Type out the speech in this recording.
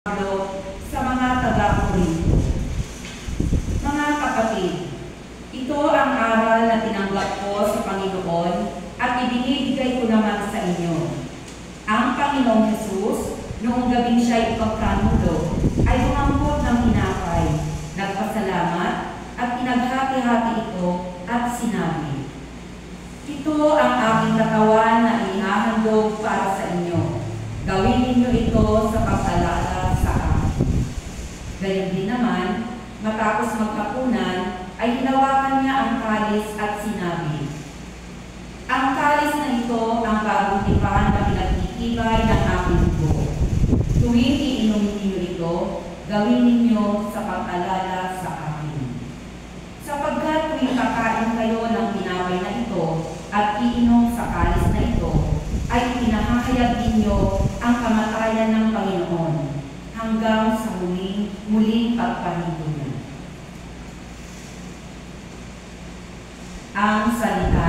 Sa mga taga-Korinto. Mga kapatid, ito ang aral na tinanggap ko sa Panginoon at ibinibigay ko naman sa inyo. Ang Panginoong Jesus, noong gabing siya ipagkanulo, ay umambot ng tinapay, nagpasalamat at pinaghati-hati ito at sinabi, "Ito ang aking katawan na inihahandog para sa inyo. Gawin ninyo ito sa pagpalala sa akin." Gayon din naman, matapos maghapunan, ay hinawakan niya ang kalis at sinabi, "Ang kalis na ito ang bagong tipan na pinagtitibay ng aking dugo. Tuwing iinumin ninyo ito, gawin ninyo sa pag-alala sa akin. Sapagkat tuwing kakain kayo ng tinapay na ito at iinom sa kalis na ito, ay pinahahayag ninyo ang kamatayan ng Panginoon hanggang sa muling pagpahintulot niya." Ang salita